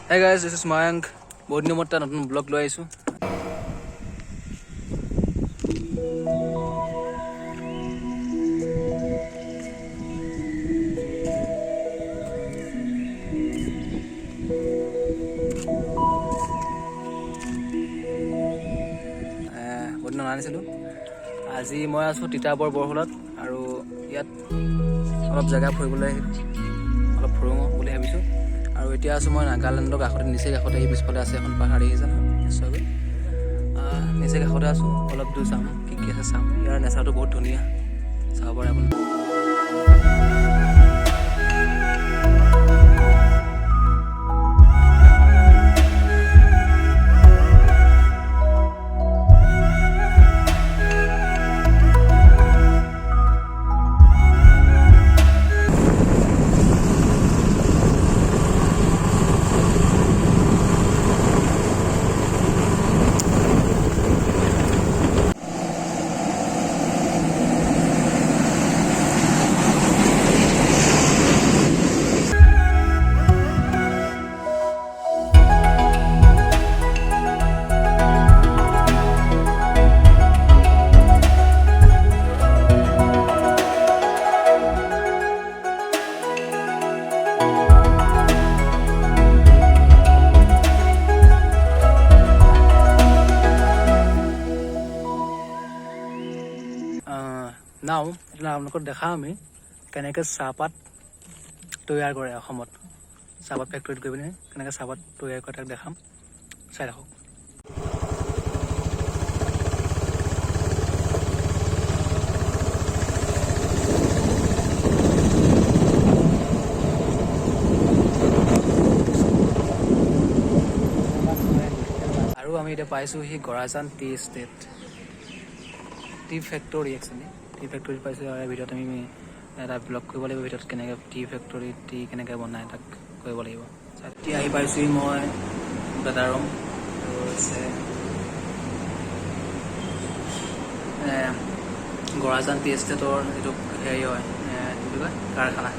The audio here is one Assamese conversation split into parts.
Hey guys, this is Mayank. বহুত দিনৰ মূৰত এটা নতুন ব্লগ লৈ আহিছোঁ। বহুত দিন আনিছিলোঁ। আজি মই আছোঁ তিতাবৰ বৰহোলাত আৰু ইয়াত অলপ জেগা ফুৰিবলৈ অলপ ফুৰোঁ বুলি ভাবিছোঁ। আৰু এতিয়া আছোঁ মই নাগালেণ্ডৰ কাষতে নিচেই কাষতে এই পিছফালে আছে এখন পাহাৰ দেখিছে নহয় নিশ্চয়কৈ। নিচেই কাষতে আছোঁ, অলপ দূৰ চাম কি কি আছে চাম। ইয়াৰ নেচাৰটো বহুত ধুনীয়া, চাব পাৰে আপুনি। নাও এতিয়া আপোনালোকক দেখাওঁ আমি কেনেকৈ চাহপাত তৈয়াৰ কৰে অসমত। চাহপাত ফেক্টৰীত গৈ পিনে কেনেকৈ চাহপাত তৈয়াৰ কৰে তাক দেখাম, চাই থাকক। আৰু আমি এতিয়া পাইছোঁ সি Garajan tea estate tea factory actually tea ফেক্টৰীত পাইছোঁ। ইয়াৰ ভিতৰত আমি এটা ব্লগ কৰিব লাগিব, ভিতৰত কেনেকৈ টি ফেক্টৰীত টি কেনেকৈ বনায় তাক কৰিব লাগিব। এতিয়া আহি পাইছোঁহি মই বেদাৰম, হৈছে গৰাজান টি ষ্টেটৰ যিটো হেৰি হয় কি বুলি কয় কাৰখানা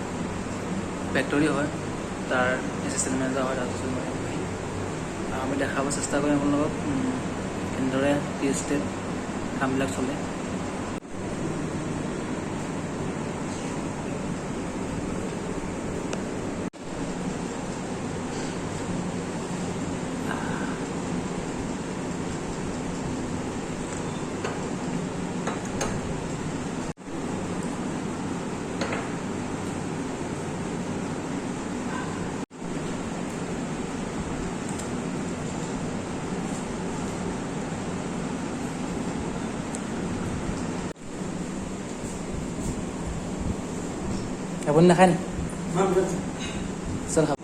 ফেক্টৰী হয়, তাৰ এছিষ্টেণ্ট মেনেজাৰ হয়। তাৰপিছত মই আমি দেখাব চেষ্টা কৰিম আপোনালোকক কেনেদৰে টি ষ্টেট কামবিলাক চলে। আপুনি নাখায় নি? চল খাব।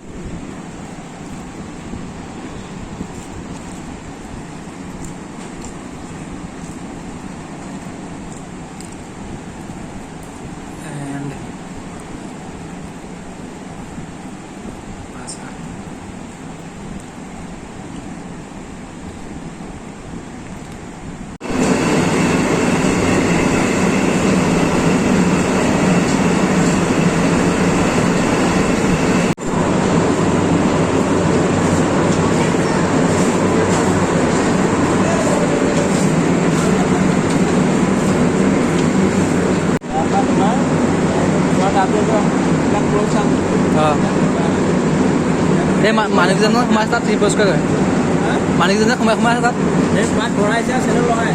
এই মানিকজনৰ সোমাই তাত ত্ৰিপুৰস্কাৰ কৰে, মানিকজনে সোমাই সোমাই আছে তাত ভৰাইছে চেনেল লগাই।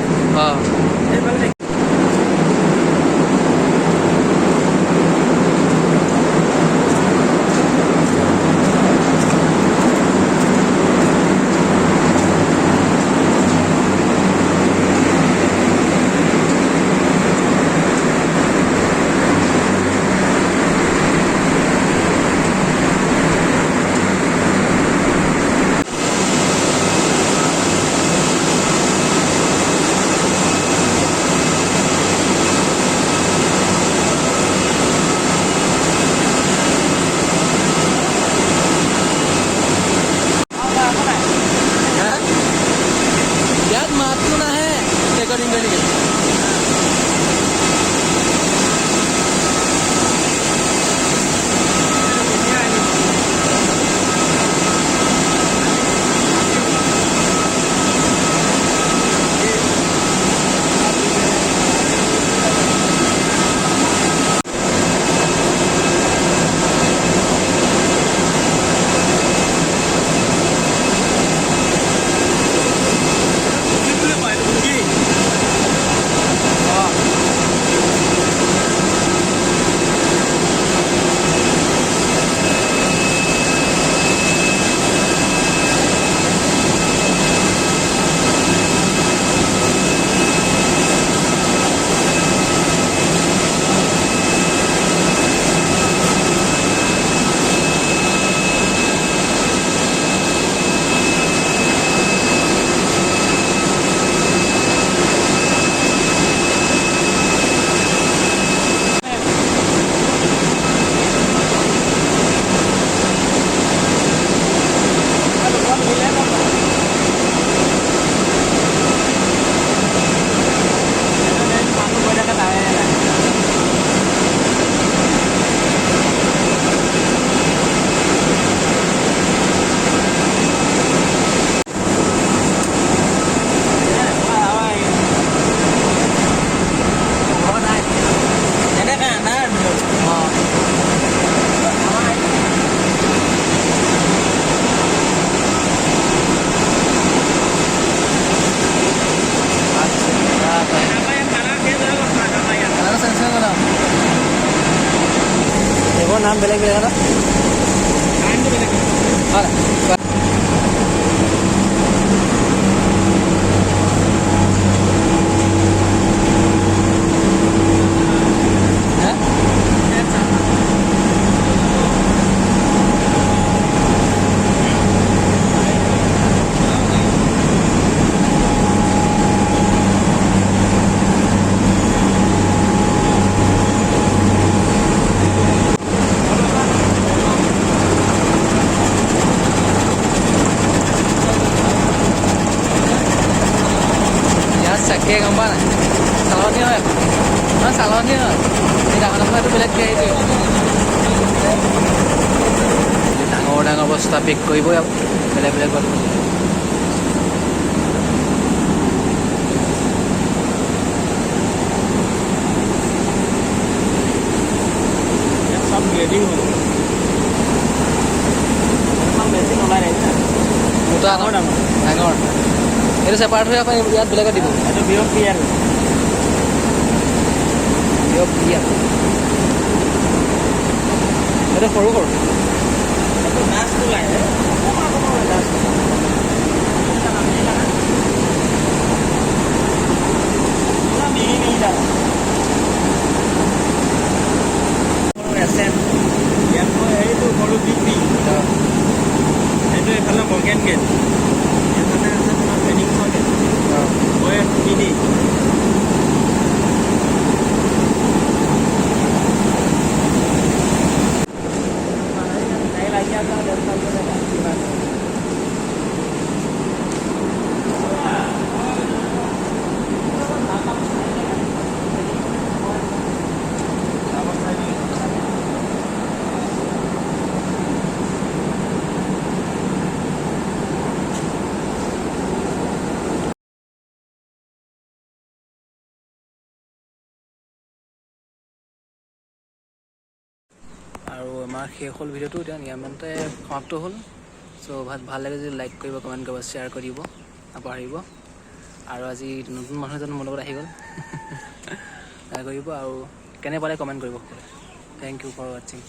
বেলেগ বেলেগ ন হয় চাকে গম পোৱা নাই চালনী হয় নহয় চালনী হয় এই ডাঙৰ ডাঙৰ এইটো বেলেগকৈ আহিছে ডাঙৰ ডাঙৰ বস্তা পেক কৰিবই আৰু বেলেগ বেলেগ কৰিব সব ৰেডি হ'ল মেচিন ওলাই আহিছে মোটা ডাঙৰ ডাঙৰ এইটো চেপাৰেট হৈ আকৌ ইয়াত বেলেগত দিব এইটো বিয়ক ক্লিয়াৰ এইটো সৰু সৰু এইটো ডাষ্ট ওলাই সেইটো সৰু বিপি সেইটো এইফালে মৰ্গেন গেট এইফালে আছে তোমাৰ ফেনিক্সৰ গেট মই মিনি আৰু আমাৰ শেষ হ'ল ভিডিঅ'টো এতিয়া নিয়মতে সমাপ্ত হ'ল চ' ভাল লাগে যদি লাইক কৰিব কমেণ্ট কৰিব শ্বেয়াৰ কৰিব নাপাহৰিব আৰু আজি নতুন মানুহ এজন মোৰ লগত আহি গ'ল কৰিব আৰু কেনে পালে কমেণ্ট কৰিব থেংক ইউ ফৰ ৱাচিং